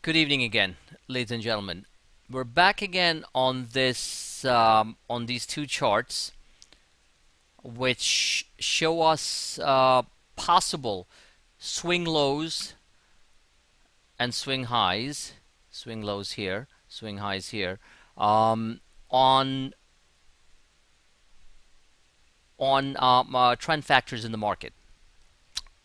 Good evening again, ladies and gentlemen. We're back again on this on these two charts, which show us possible swing lows and swing highs, swing lows here, swing highs here, um, on trend factors in the market.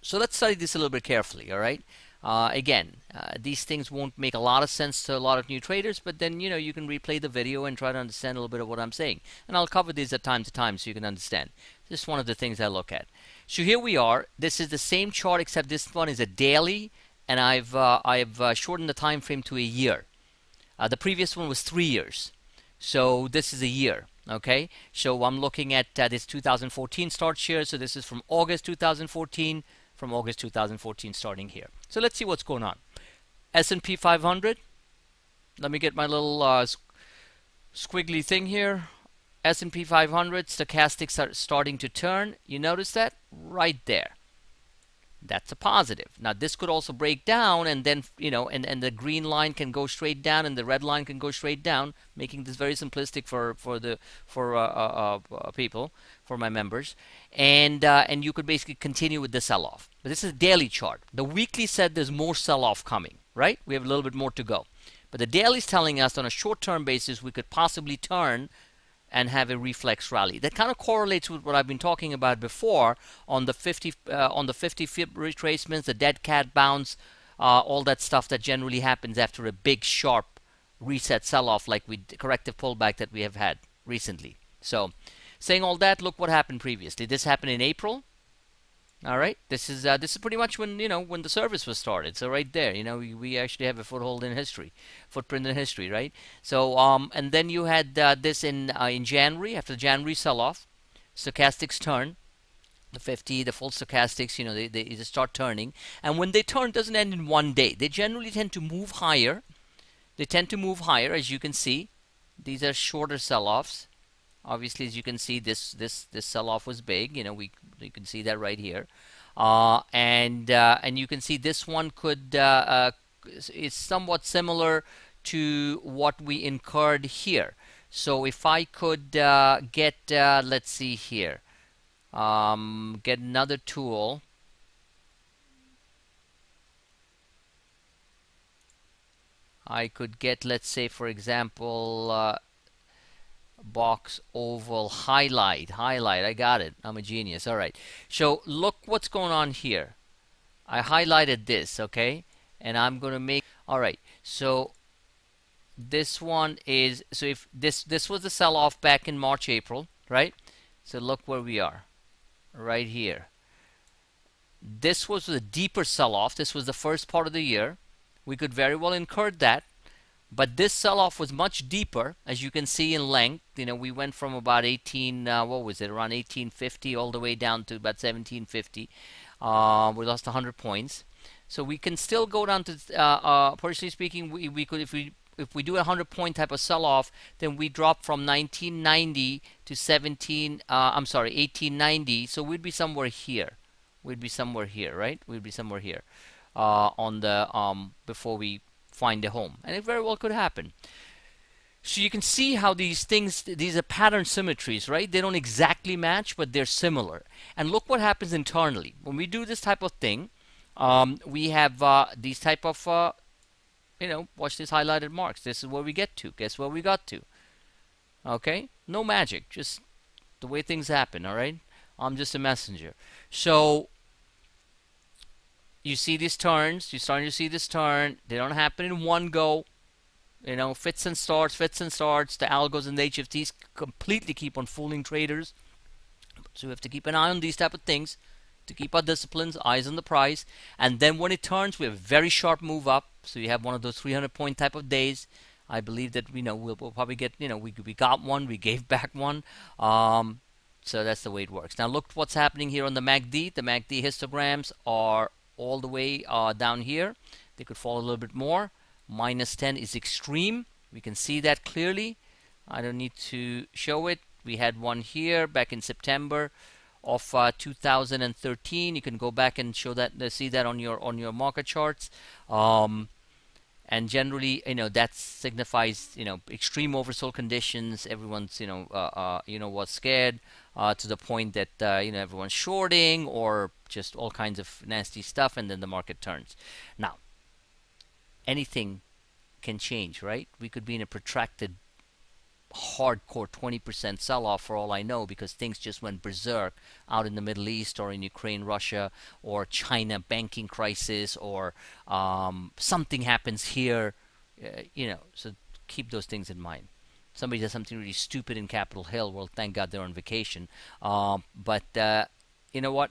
So let's study this a little bit carefully. All right. Again, these things won't make a lot of sense to a lot of new traders, but then you can replay the video and try to understand a little bit of what I'm saying. And I'll cover these at time to time so you can understand. This is one of the things I look at. So here we are. This is the same chart except this one is a daily, and I've shortened the time frame to a year. The previous one was 3 years, so this is a year. Okay, so I'm looking at this 2014 starts here. So this is from August 2014. From August 2014 starting here. So let's see what's going on. S&P 500. Let me get my little squiggly thing here. S&P 500 stochastics are starting to turn. You notice that right there. That's a positive. Now this could also break down, and then and the green line can go straight down, and the red line can go straight down, making this very simplistic for people, for my members, and you could basically continue with the sell-off. But this is a daily chart. The weekly said there's more sell-off coming, right? We have a little bit more to go. But the daily is telling us on a short-term basis we could possibly turn and have a reflex rally. That kind of correlates with what I've been talking about before on the 50 fib retracements, the dead cat bounce, all that stuff that generally happens after a big sharp reset sell-off, like corrective pullback that we have had recently. So, saying all that, look what happened previously. This happened in April. All right, this is pretty much when when the service was started. So right there, we actually have a footprint in history, right? So and then you had this in January, after the January sell-off, stochastics turn, the 50, the full stochastics, they just start turning, and when they turn, it doesn't end in one day. They generally tend to move higher. They tend to move higher, as you can see. These are shorter sell-offs. Obviously, as you can see, this sell-off was big. You can see that right here, and you can see this one could is somewhat similar to what we incurred here. So if I could get let's see here, get another tool. I could get, let's say, for example, box oval highlight. I got it. I'm a genius. All right, so look what's going on here. I highlighted this, okay, and I'm gonna make, all right, so this one is, so if this was the sell-off back in March, April, right? So look where we are right here. This was a deeper sell-off. This was the first part of the year. We could very well incur that. But this sell-off was much deeper, as you can see in length. We went from about 18, what was it, around 1850 all the way down to about 1750. We lost 100 points. So we can still go down to, personally speaking, we could, if we do a 100-point type of sell-off, then we drop from 1990 to 1890. So we'd be somewhere here. We'd be somewhere here, right? We'd be somewhere here on the before we find a home, and it very well could happen. So you can see how these things, these are pattern symmetries, right? They don't exactly match, but they're similar. And look what happens internally when we do this type of thing. We have these type of watch these highlighted marks. This is where we get to. Guess where we got to? Okay, no magic, just the way things happen. All right, I'm just a messenger. So you see these turns, you're starting to see this turn. They don't happen in one go. Fits and starts. The algos and the HFTs completely keep on fooling traders. So we have to keep an eye on these type of things to keep our disciplines, eyes on the price. And then when it turns, we have a very sharp move up. So you have one of those 300-point type of days. I believe that we'll probably get, we got one, we gave back one. So that's the way it works. Now look what's happening here on the MACD. The MACD histograms are all the way down here. They could fall a little bit more. -10 is extreme. We can see that clearly. I don't need to show it. We had one here back in September of 2013. You can go back and show that, see that on your market charts. and generally, that signifies, extreme oversold conditions. Everyone's, was scared to the point that everyone's shorting or just all kinds of nasty stuff, and then the market turns. Now, anything can change, right? We could be in a protracted hardcore 20% sell-off for all I know, because things just went berserk out in the Middle East or in Ukraine, Russia, or China banking crisis, or something happens here, so keep those things in mind. Somebody does something really stupid in Capitol Hill, well, thank God they're on vacation. But you know what?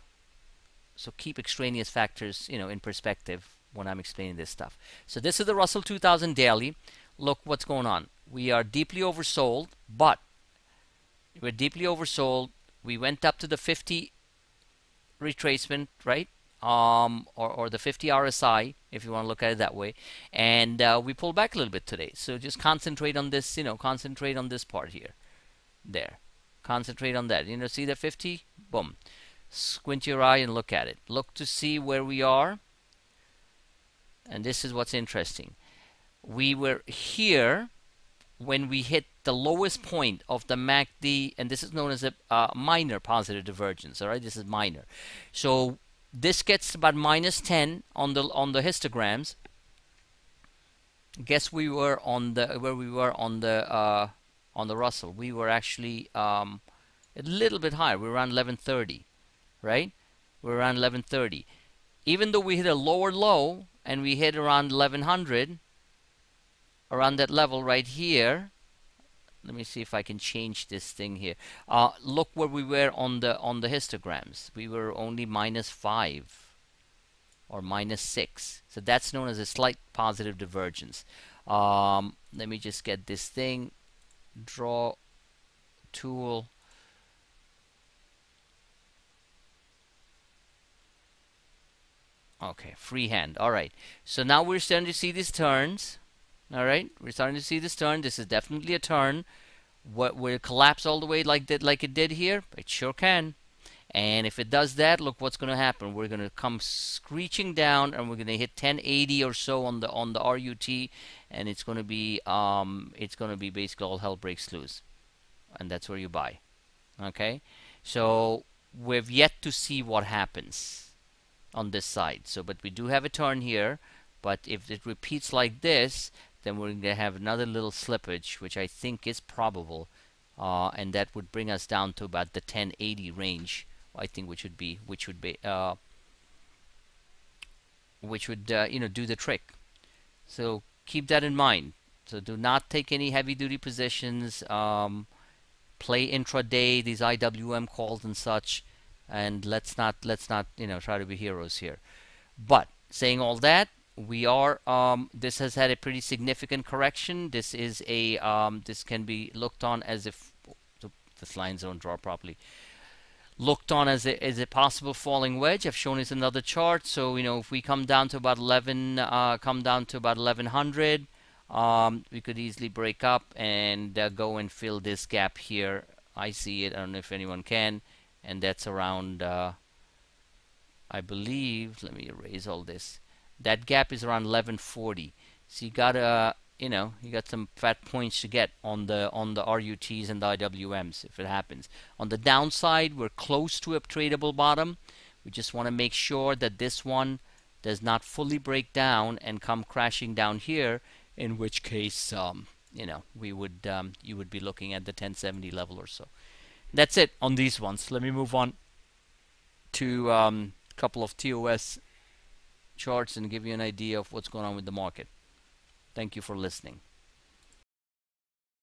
So keep extraneous factors, in perspective when I'm explaining this stuff. So this is the Russell 2000 daily. Look what's going on. We are deeply oversold, but we're deeply oversold. We went up to the 50 retracement, right? Or the 50 RSI, if you want to look at it that way. And we pulled back a little bit today. So just concentrate on this, concentrate on this part here. There. Concentrate on that. See the 50? Boom. Squint your eye and look at it. Look to see where we are. And this is what's interesting. We were here when we hit the lowest point of the MACD, and this is known as a minor positive divergence. All right, this is minor. So this gets about -10 on the histograms. Guess we were on the where we were on the Russell. We were actually a little bit higher. We were around 1130, right? We're around 1130. Even though we hit a lower low and we hit around 1100. Around that level right here. Let me see if I can change this thing here. Look where we were on the histograms. We were only -5 or -6. So that's known as a slight positive divergence. Let me just get this thing. Draw tool. Okay, freehand. All right. So now we're starting to see these turns. All right, we're starting to see this turn. This is definitely a turn. What will it collapse all the way like it did here? It sure can. And if it does that, look what's going to happen. We're going to come screeching down, and we're going to hit 1080 or so on the RUT, and it's going to be basically all hell breaks loose, and that's where you buy. Okay, so we've yet to see what happens on this side. So, but we do have a turn here. But if it repeats like this, then we're going to have another little slippage, which I think is probable, and that would bring us down to about the 1080 range. I think which would do the trick. So keep that in mind. So do not take any heavy-duty positions. Play intraday, these IWM calls and such, and let's not try to be heroes here. But saying all that, we are this has had a pretty significant correction. This is a this can be looked on as if this lines don't draw properly. Looked on as a possible falling wedge. I've shown this in another chart. So if we come down to about 1100, we could easily break up and go and fill this gap here. I see it. I don't know if anyone can, and that's around. I believe. Let me erase all this. That gap is around 1140. So you got you got some fat points to get on the RUTs and the IWMs if it happens. On the downside, we're close to a tradable bottom. We just want to make sure that this one does not fully break down and come crashing down here, in which case we would you would be looking at the 1070 level or so. That's it on these ones. Let me move on to a couple of TOS charts and give you an idea of what's going on with the market. Thank you for listening.